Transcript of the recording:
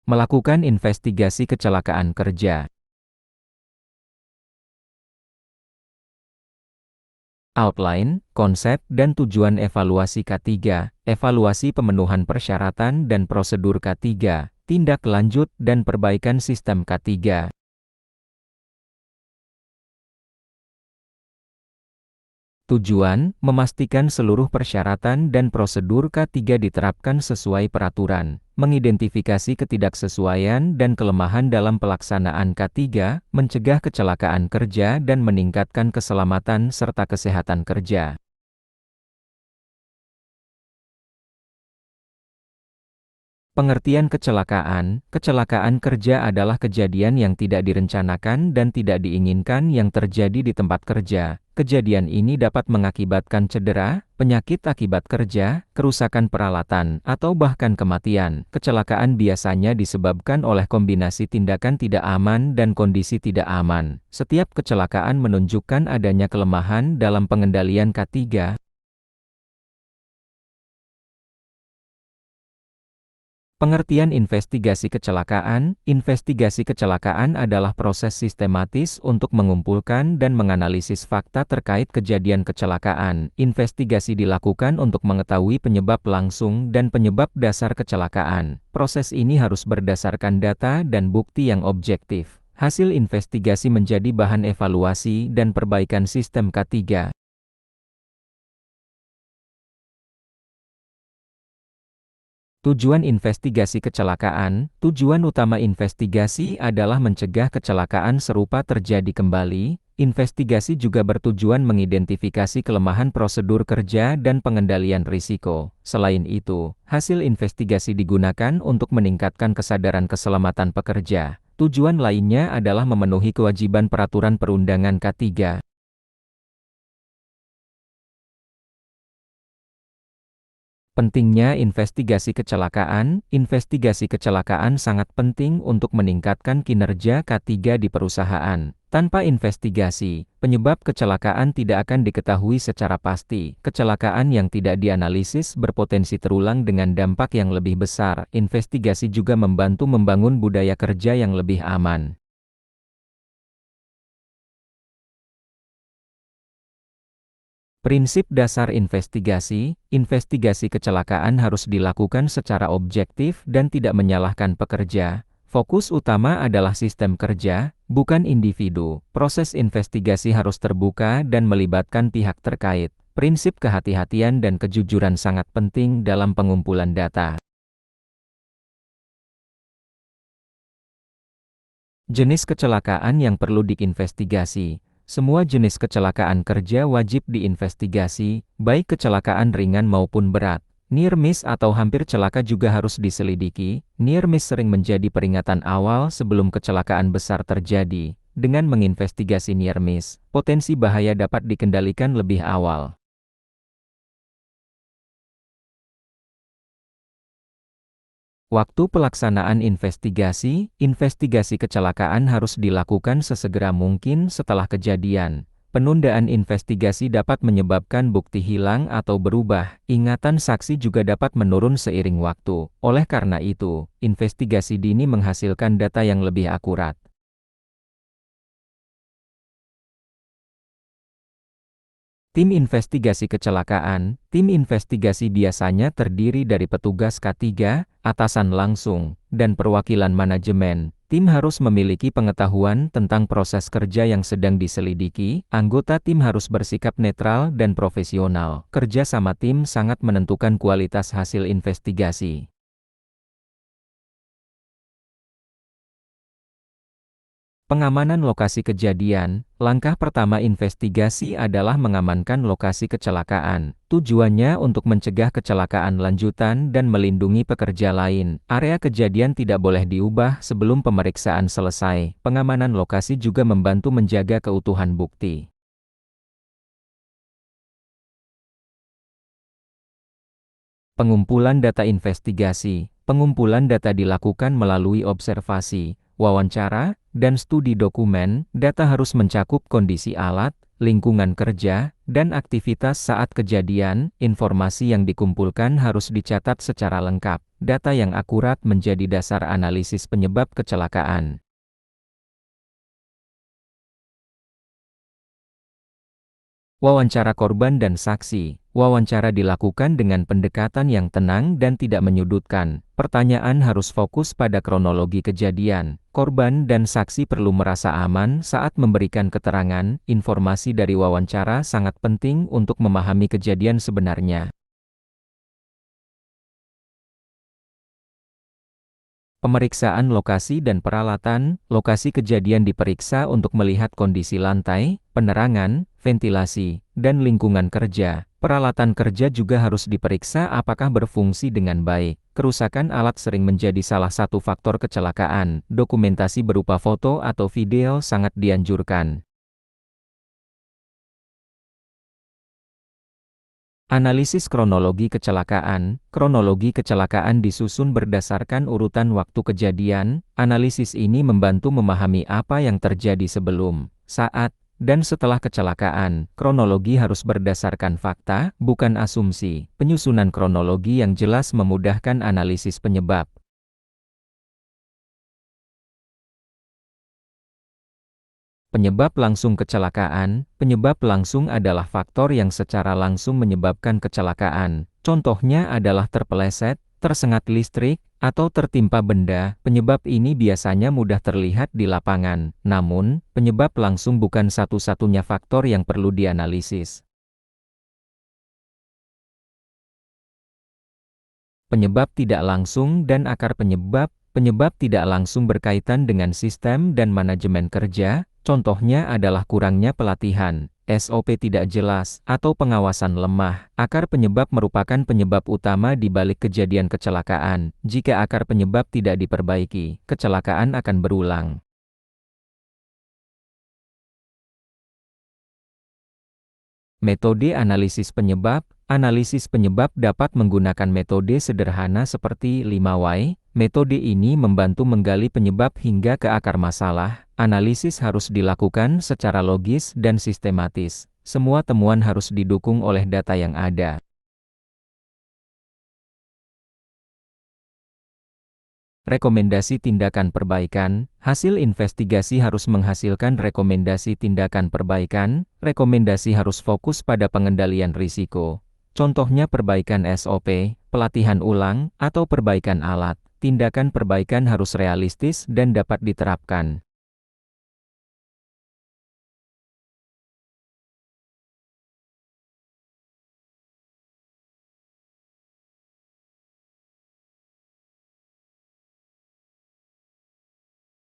Melakukan investigasi kecelakaan kerja. Outline, konsep, dan tujuan evaluasi K3, evaluasi pemenuhan persyaratan dan prosedur K3, tindak lanjut dan perbaikan sistem K3. Tujuan, memastikan seluruh persyaratan dan prosedur K3 diterapkan sesuai peraturan, mengidentifikasi ketidaksesuaian dan kelemahan dalam pelaksanaan K3, mencegah kecelakaan kerja dan meningkatkan keselamatan serta kesehatan kerja. Pengertian kecelakaan. Kecelakaan kerja adalah kejadian yang tidak direncanakan dan tidak diinginkan yang terjadi di tempat kerja. Kejadian ini dapat mengakibatkan cedera, penyakit akibat kerja, kerusakan peralatan, atau bahkan kematian. Kecelakaan biasanya disebabkan oleh kombinasi tindakan tidak aman dan kondisi tidak aman. Setiap kecelakaan menunjukkan adanya kelemahan dalam pengendalian K3. Pengertian investigasi kecelakaan. Investigasi kecelakaan adalah proses sistematis untuk mengumpulkan dan menganalisis fakta terkait kejadian kecelakaan. Investigasi dilakukan untuk mengetahui penyebab langsung dan penyebab dasar kecelakaan. Proses ini harus berdasarkan data dan bukti yang objektif. Hasil investigasi menjadi bahan evaluasi dan perbaikan sistem K3. Tujuan investigasi kecelakaan. Tujuan utama investigasi adalah mencegah kecelakaan serupa terjadi kembali. Investigasi juga bertujuan mengidentifikasi kelemahan prosedur kerja dan pengendalian risiko. Selain itu, hasil investigasi digunakan untuk meningkatkan kesadaran keselamatan pekerja. Tujuan lainnya adalah memenuhi kewajiban peraturan perundangan K3. Pentingnya investigasi kecelakaan. Investigasi kecelakaan sangat penting untuk meningkatkan kinerja K3 di perusahaan. Tanpa investigasi, penyebab kecelakaan tidak akan diketahui secara pasti. Kecelakaan yang tidak dianalisis berpotensi terulang dengan dampak yang lebih besar. Investigasi juga membantu membangun budaya kerja yang lebih aman. Prinsip dasar investigasi. Investigasi kecelakaan harus dilakukan secara objektif dan tidak menyalahkan pekerja. Fokus utama adalah sistem kerja, bukan individu. Proses investigasi harus terbuka dan melibatkan pihak terkait. Prinsip kehati-hatian dan kejujuran sangat penting dalam pengumpulan data. Jenis kecelakaan yang perlu diinvestigasi. Semua jenis kecelakaan kerja wajib diinvestigasi, baik kecelakaan ringan maupun berat. Near miss atau hampir celaka juga harus diselidiki. Near miss sering menjadi peringatan awal sebelum kecelakaan besar terjadi. Dengan menginvestigasi near miss, potensi bahaya dapat dikendalikan lebih awal. Waktu pelaksanaan investigasi. Investigasi kecelakaan harus dilakukan sesegera mungkin setelah kejadian. Penundaan investigasi dapat menyebabkan bukti hilang atau berubah. Ingatan saksi juga dapat menurun seiring waktu. Oleh karena itu, investigasi dini menghasilkan data yang lebih akurat. Tim investigasi kecelakaan. Tim investigasi biasanya terdiri dari petugas K3, atasan langsung, dan perwakilan manajemen. Tim harus memiliki pengetahuan tentang proses kerja yang sedang diselidiki. Anggota tim harus bersikap netral dan profesional. Kerja sama tim sangat menentukan kualitas hasil investigasi. Pengamanan lokasi kejadian. Langkah pertama investigasi adalah mengamankan lokasi kecelakaan. Tujuannya untuk mencegah kecelakaan lanjutan dan melindungi pekerja lain. Area kejadian tidak boleh diubah sebelum pemeriksaan selesai. Pengamanan lokasi juga membantu menjaga keutuhan bukti. Pengumpulan data investigasi. Pengumpulan data dilakukan melalui observasi, wawancara, dan studi dokumen. Data harus mencakup kondisi alat, lingkungan kerja, dan aktivitas saat kejadian. Informasi yang dikumpulkan harus dicatat secara lengkap. Data yang akurat menjadi dasar analisis penyebab kecelakaan. Wawancara korban dan saksi. Wawancara dilakukan dengan pendekatan yang tenang dan tidak menyudutkan. Pertanyaan harus fokus pada kronologi kejadian. Korban dan saksi perlu merasa aman saat memberikan keterangan. Informasi dari wawancara sangat penting untuk memahami kejadian sebenarnya. Pemeriksaan lokasi dan peralatan. Lokasi kejadian diperiksa untuk melihat kondisi lantai, penerangan, ventilasi, dan lingkungan kerja. Peralatan kerja juga harus diperiksa apakah berfungsi dengan baik. Kerusakan alat sering menjadi salah satu faktor kecelakaan. Dokumentasi berupa foto atau video sangat dianjurkan. Analisis kronologi kecelakaan. Kronologi kecelakaan disusun berdasarkan urutan waktu kejadian. Analisis ini membantu memahami apa yang terjadi sebelum, saat, dan setelah kecelakaan. Kronologi harus berdasarkan fakta, bukan asumsi. Penyusunan kronologi yang jelas memudahkan analisis penyebab. Penyebab langsung kecelakaan. Penyebab langsung adalah faktor yang secara langsung menyebabkan kecelakaan. Contohnya adalah terpeleset, tersengat listrik, atau tertimpa benda. Penyebab ini biasanya mudah terlihat di lapangan. Namun, penyebab langsung bukan satu-satunya faktor yang perlu dianalisis. Penyebab tidak langsung dan akar penyebab. Penyebab tidak langsung berkaitan dengan sistem dan manajemen kerja, contohnya adalah kurangnya pelatihan, SOP tidak jelas, atau pengawasan lemah. Akar penyebab merupakan penyebab utama di balik kejadian kecelakaan. Jika akar penyebab tidak diperbaiki, kecelakaan akan berulang. Metode analisis penyebab. Analisis penyebab dapat menggunakan metode sederhana seperti 5 why. Metode ini membantu menggali penyebab hingga ke akar masalah. Analisis harus dilakukan secara logis dan sistematis. Semua temuan harus didukung oleh data yang ada. Rekomendasi tindakan perbaikan. Hasil investigasi harus menghasilkan rekomendasi tindakan perbaikan. Rekomendasi harus fokus pada pengendalian risiko. Contohnya perbaikan SOP, pelatihan ulang, atau perbaikan alat. Tindakan perbaikan harus realistis dan dapat diterapkan.